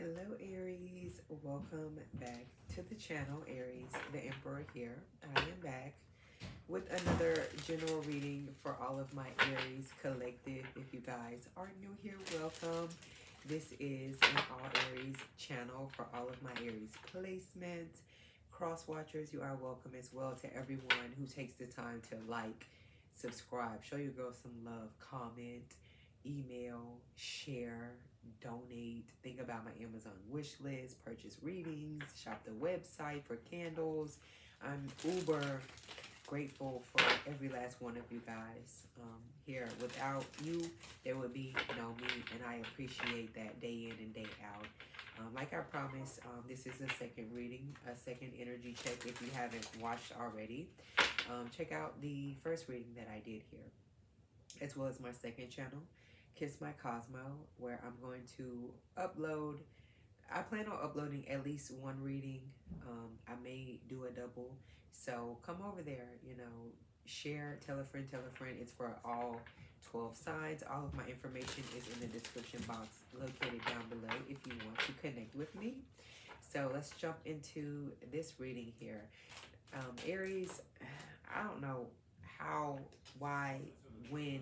Hello Aries, welcome back to the channel. Aries, the Emperor here. I am back with another general reading for all of my Aries collective. If you guys are new here, welcome. This is an All Aries channel for all of my Aries placements. Cross watchers, you are welcome as well. To everyone who takes the time to like, subscribe, show your girl some love, comment, email, share, donate, think about my Amazon wish list, purchase readings, shop the website for candles. I'm uber grateful for every last one of you guys here. Without you, there would be no me, and I appreciate that day in and day out. Like I promised, this is a second reading, a second energy check. If you haven't watched already, check out the first reading that I did here, as well as my second channel, Kiss My Cosmo, where I'm going to upload. I plan on uploading at least one reading. I may do a double. So come over there, share, tell a friend, It's for all 12 signs. All of my information is in the description box located down below if you want to connect with me. So let's jump into this reading here. Aries, I don't know how, why, when.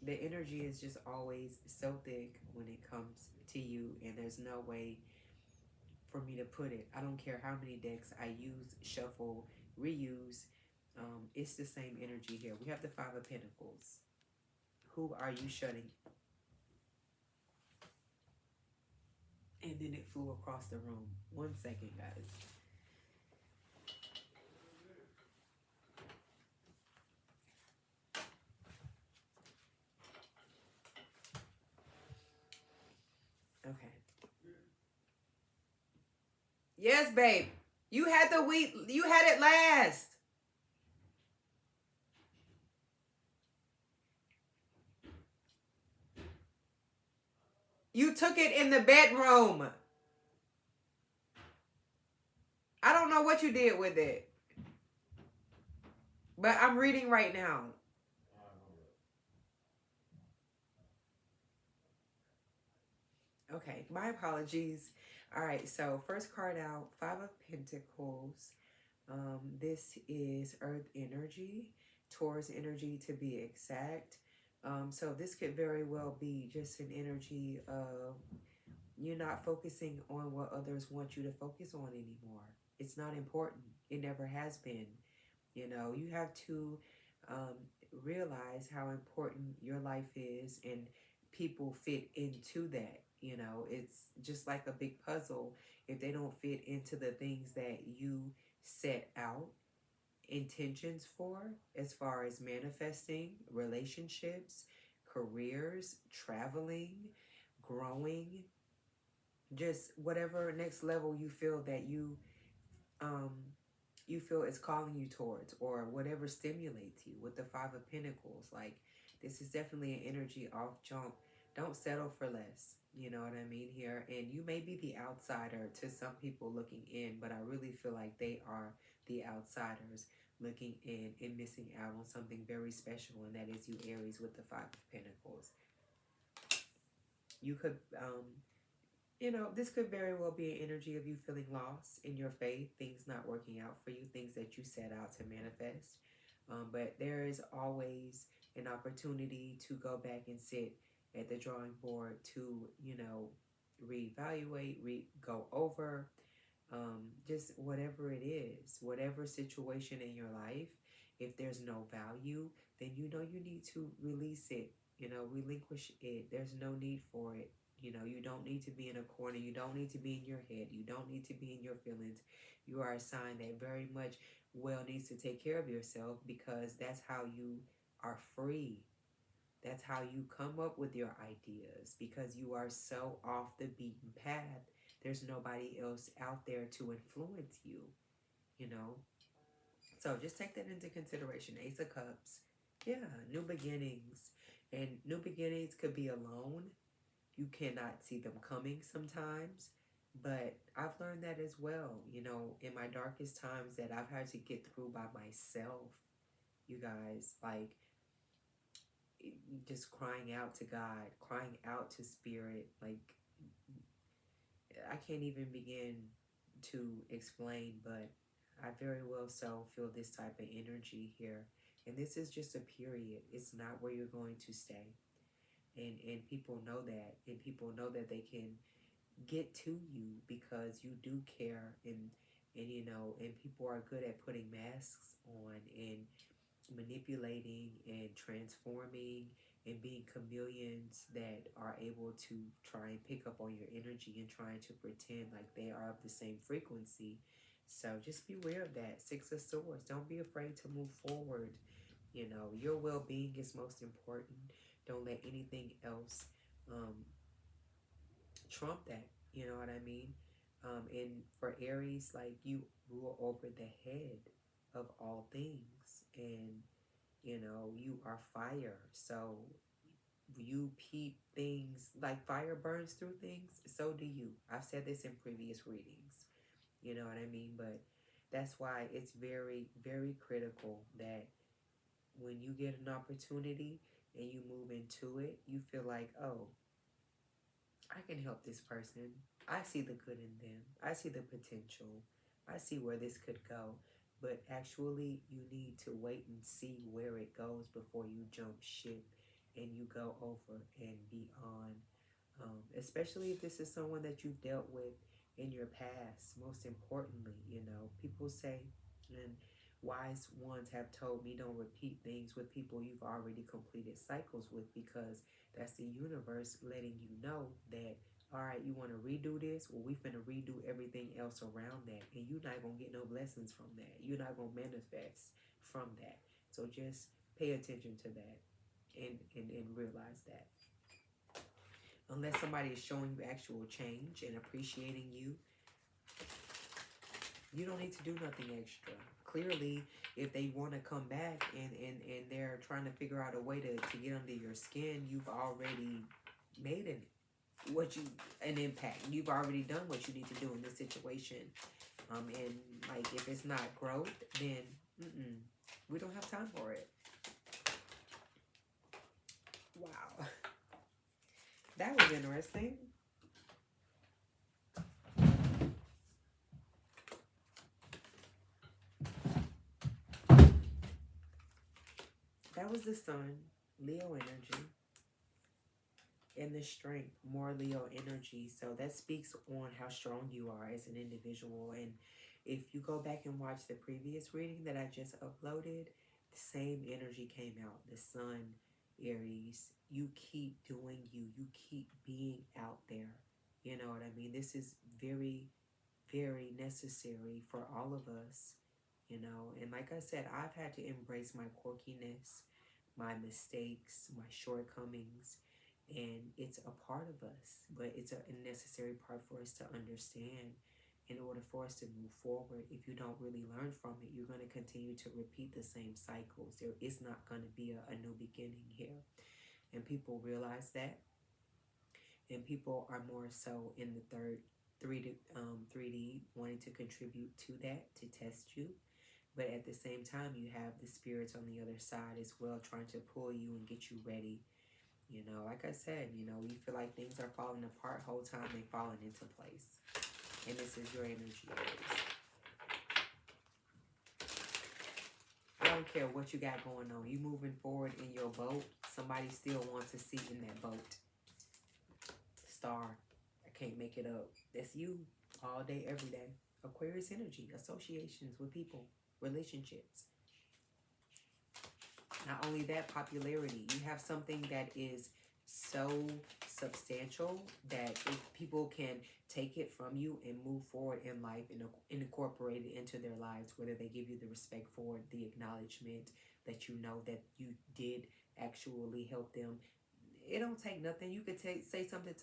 The energy is just always so thick when it comes to you, and there's no way for me to put it. I don't care how many decks I use, shuffle, reuse. It's the same energy here. We have the Five of Pentacles. Who are you shutting? And then it flew across the room. 1 second, guys. Okay. Yes, babe. You had the wheat. You had it last. You took it in the bedroom. I don't know what you did with it. But I'm reading right now. Okay, my apologies. All right, so first card out, Five of Pentacles. This is Earth energy, Taurus energy to be exact. So this could very well be just an energy of you're not focusing on what others want you to focus on anymore. It's not important. It never has been. You have to realize how important your life is, and people fit into that. It's just like a big puzzle. If they don't fit into the things that you set out intentions for, as far as manifesting, relationships, careers, traveling, growing, just whatever next level you feel that um you feel is calling you towards, or whatever stimulates you with the Five of Pentacles. Like, this is definitely an energy off jump. Don't settle for less. You know what I mean here? And you may be the outsider to some people looking in, but I really feel like they are the outsiders looking in and missing out on something very special, and that is you, Aries, with the Five of Pentacles. You could this could very well be an energy of you feeling lost in your faith, things not working out for you, things that you set out to manifest. But there is always an opportunity to go back and sit at the drawing board to, reevaluate, go over, just whatever it is, whatever situation in your life. If there's no value, then you need to release it, relinquish it. There's no need for it. You don't need to be in a corner. You don't need to be in your head. You don't need to be in your feelings. You are a sign that very much well needs to take care of yourself, because that's how you are free. That's how you come up with your ideas, because you are so off the beaten path. There's nobody else out there to influence you, So just take that into consideration. Ace of Cups. Yeah, new beginnings. And new beginnings could be alone. You cannot see them coming sometimes, but I've learned that as well, in my darkest times that I've had to get through by myself, you guys, like just crying out to God, crying out to spirit, like I can't even begin to explain, but I very well so feel this type of energy here. And this is just a period. It's not where you're going to stay. And people know that. And people know that they can get to you because you do care, and you know, and people are good at putting masks on and manipulating and transforming and being chameleons that are able to try and pick up on your energy and trying to pretend like they are of the same frequency. So just beware of that. Six of Swords. Don't be afraid to move forward. You know, your well-being is most important. Don't let anything else um, trump that. You know what I mean? And for Aries, like, you rule over the head of all things, and you know, you are fire. So you peep things, like fire burns through things. So do you. I've said this in previous readings. You know what I mean? But that's why it's very, very critical that when you get an opportunity and you move into it, you feel like, oh, I can help this person. I see the good in them. I see the potential. I see where this could go. But actually, you need to wait and see where it goes before you jump ship and you go over and beyond. Especially if this is someone that you've dealt with in your past. Most importantly, you know, people say, and wise ones have told me, don't repeat things with people you've already completed cycles with, because that's the universe letting you know that, all right, you want to redo this? Well, we finna redo everything else around that. And you're not going to get no blessings from that. You're not going to manifest from that. So just pay attention to that and realize that. Unless somebody is showing you actual change and appreciating you, you don't need to do nothing extra. Clearly, if they want to come back and they're trying to figure out a way to get under your skin, you've already made an impact. You've already done what you need to do in this situation. And like, if it's not growth, then we don't have time for it. Wow. That was interesting. That was the sun, Leo energy, and the strength, more Leo energy. So that speaks on how strong you are as an individual. And if you go back and watch the previous reading that I just uploaded, the same energy came out. The sun, Aries, you keep doing you. You keep being out there. You know what I mean? This is very, very necessary for all of us, you know. And like I said, I've had to embrace my quirkiness, my mistakes, my shortcomings, and it's a part of us, but it's a necessary part for us to understand in order for us to move forward. If you don't really learn from it, you're going to continue to repeat the same cycles. There is not going to be a new beginning here. And people realize that, and people are more so in the 3D wanting to contribute to that, to test you. But at the same time, you have the spirits on the other side as well, trying to pull you and get you ready. You know, like I said, you know, you feel like things are falling apart, whole time they falling into place. And this is your energy, Aries. I don't care what you got going on. You moving forward in your boat. Somebody still wants a seat in that boat. Star. I can't make it up. That's you all day, every day. Aquarius energy. Associations with people. Relationships. Not only that, popularity. You have something that is so substantial that if people can take it from you and move forward in life and incorporate it into their lives, whether they give you the respect for it, the acknowledgement that you know that you did actually help them. It don't take nothing. You could say something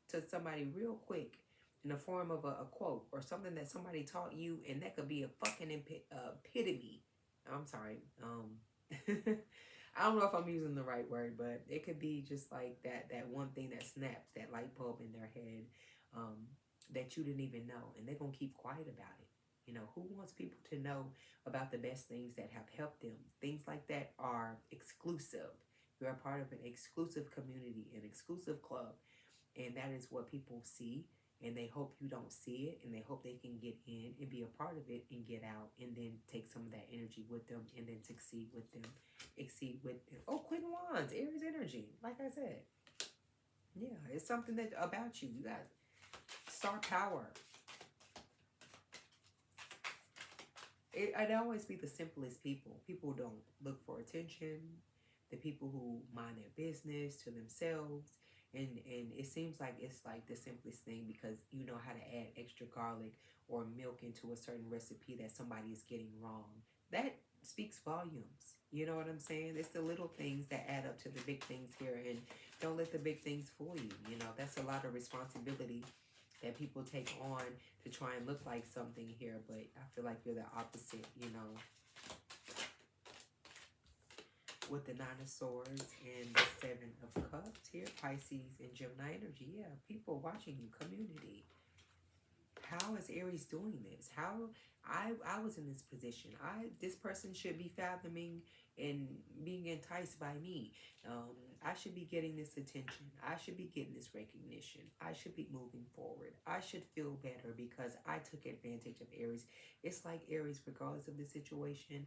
to somebody real quick in the form of a quote or something that somebody taught you, and that could be a fucking epitome. I'm sorry. I don't know if I'm using the right word, but it could be just like that one thing that snaps, that light bulb in their head, that you didn't even know, and they're gonna keep quiet about it. You know, who wants people to know about the best things that have helped them? Things like that are exclusive. You're a part of an exclusive community, an exclusive club, and that is what people see. and they hope you don't see it, and they hope they can get in and be a part of it and get out, and then take some of that energy with them, and then succeed with them, exceed with them. Oh, Queen of Wands, Aries energy, like I said. Yeah, it's something that about you. You got star power. It'd always be the simplest people. People don't look for attention. The people who mind their business to themselves. And it seems like it's like the simplest thing because you know how to add extra garlic or milk into a certain recipe that somebody is getting wrong. That speaks volumes. You know what I'm saying? It's the little things that add up to the big things here. And don't let the big things fool you. You know, that's a lot of responsibility that people take on to try and look like something here, but I feel like you're the opposite, you know. With the Nine of Swords and the Seven of Cups here, Pisces and Gemini energy. Yeah, people watching you, community. How is Aries doing this? How I was in this position. This person should be fathoming and being enticed by me. I should be getting this attention. I should be getting this recognition. I should be moving forward. I should feel better because I took advantage of Aries. It's like Aries, regardless of the situation,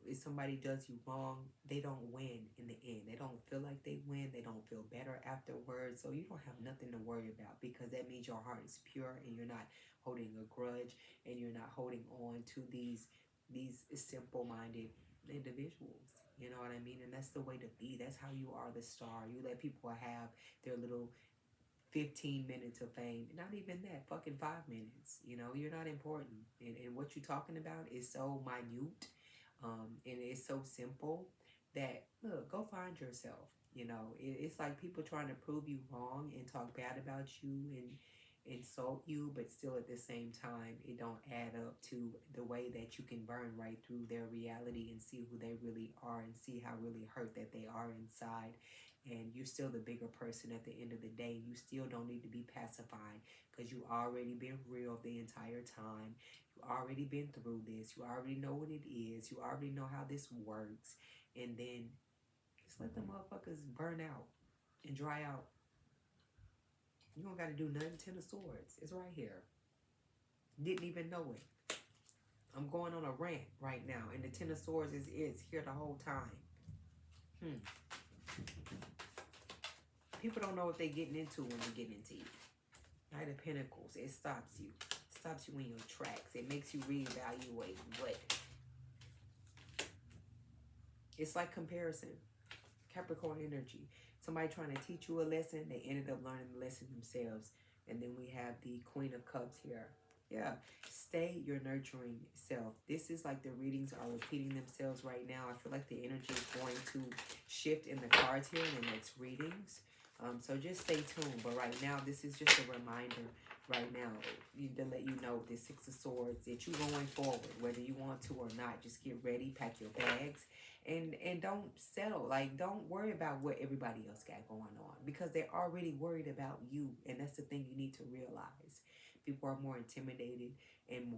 if somebody does you wrong, they don't win in the end. They don't feel like they win. They don't feel better afterwards. So you don't have nothing to worry about because that means your heart is pure and you're not holding a grudge and you're not holding on to these simple-minded individuals. You know what I mean? And that's the way to be. That's how you are the star. You let people have their little 15 minutes of fame. Not even that. Fucking 5 minutes. You know, you're not important. And what you're talking about is so minute. And it's so simple that, look, go find yourself. You know, it's like people trying to prove you wrong and talk bad about you and insult you, but still at the same time, it don't add up to the way that you can burn right through their reality and see who they really are and see how really hurt that they are inside. And you're still the bigger person at the end of the day. You still don't need to be pacified because you already been real the entire time. You already been through this. You already know what it is. You already know how this works. And then just let the motherfuckers burn out and dry out. You don't got to do nothing. Ten of Swords. It's right here. Didn't even know it. I'm going on a rant right now. And the Ten of Swords is here the whole time. People don't know what they're getting into when they get into you. Knight of Pentacles. It stops you. It stops you in your tracks. It makes you reevaluate what. It's like comparison. Capricorn energy. Somebody trying to teach you a lesson. They ended up learning the lesson themselves. And then we have the Queen of Cups here. Yeah. Stay your nurturing self. This is like the readings are repeating themselves right now. I feel like the energy is going to shift in the cards here in the next readings. So just stay tuned. But right now, this is just a reminder right now to let you know this Six of Swords that you're going forward, whether you want to or not. Just get ready, pack your bags, and don't settle. Like, don't worry about what everybody else got going on because they're already worried about you, and that's the thing you need to realize. People are more intimidated and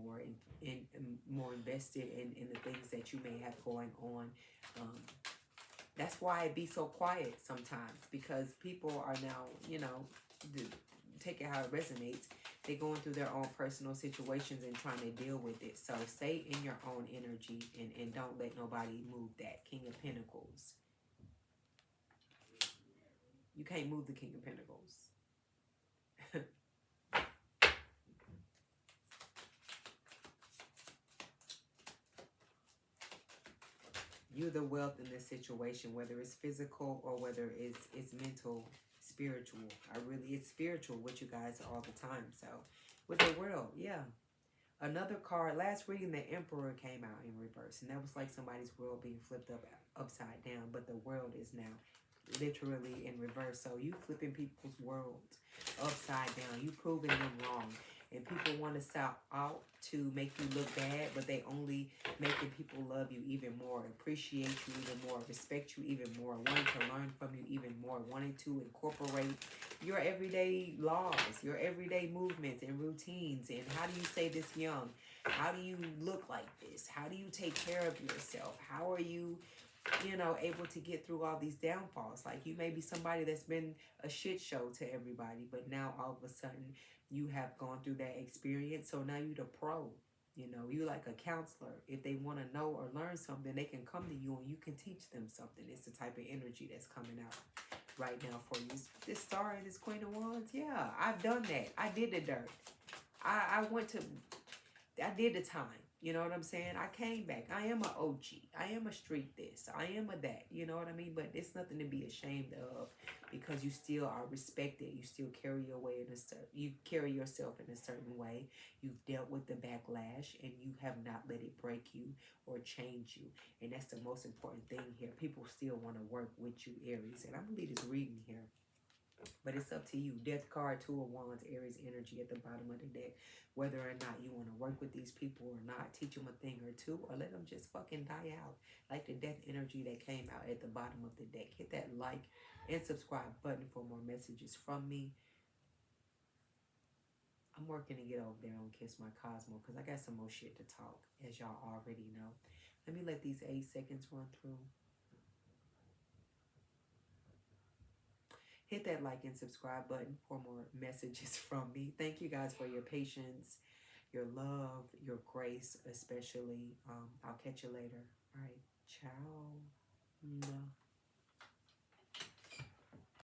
more invested in the things that you may have going on. That's why it be so quiet sometimes because people are now, you know, take it how it resonates. They're going through their own personal situations and trying to deal with it. So stay in your own energy and don't let nobody move that. King of Pentacles. You can't move the King of Pentacles. You're the wealth in this situation, whether it's physical or whether it's mental, spiritual. It's spiritual with you guys all the time. So with the world, yeah. Another card, last reading, the Emperor came out in reverse. And that was like somebody's world being flipped upside down. But the world is now literally in reverse. So you flipping people's worlds upside down. You proving them wrong. And people want to sell out to make you look bad, but they only making people love you even more, appreciate you even more, respect you even more, wanting to learn from you even more, wanting to incorporate your everyday laws, your everyday movements and routines. And how do you stay this young? How do you look like this? How do you take care of yourself? How are you you know, able to get through all these downfalls. Like you may be somebody that's been a shit show to everybody, but now all of a sudden you have gone through that experience. So now you're the pro. You know, you like a counselor. If they want to know or learn something, they can come to you and you can teach them something. It's the type of energy that's coming out right now for you. This star and this Queen of Wands, yeah, I've done that. I did the dirt. I did the time. You know what I'm saying? I came back. I am a OG. I am a street this. I am a that. You know what I mean? But it's nothing to be ashamed of because you still are respected. You still carry your way you carry yourself in a certain way. You've dealt with the backlash and you have not let it break you or change you. And that's the most important thing here. People still want to work with you, Aries. And I'm gonna leave this reading here. But it's up to you. Death card, Two of Wands, Aries energy at the bottom of the deck. Whether or not you want to work with these people or not, teach them a thing or two, or let them just fucking die out. Like the death energy that came out at the bottom of the deck. Hit that like and subscribe button for more messages from me. I'm working to get over there on Kiss My Cosmo because I got some more shit to talk, as y'all already know. Let me let these 8 seconds run through. Hit that like and subscribe button for more messages from me. Thank you guys for your patience, your love, your grace, especially. I'll catch you later. All right. Ciao. Mwah.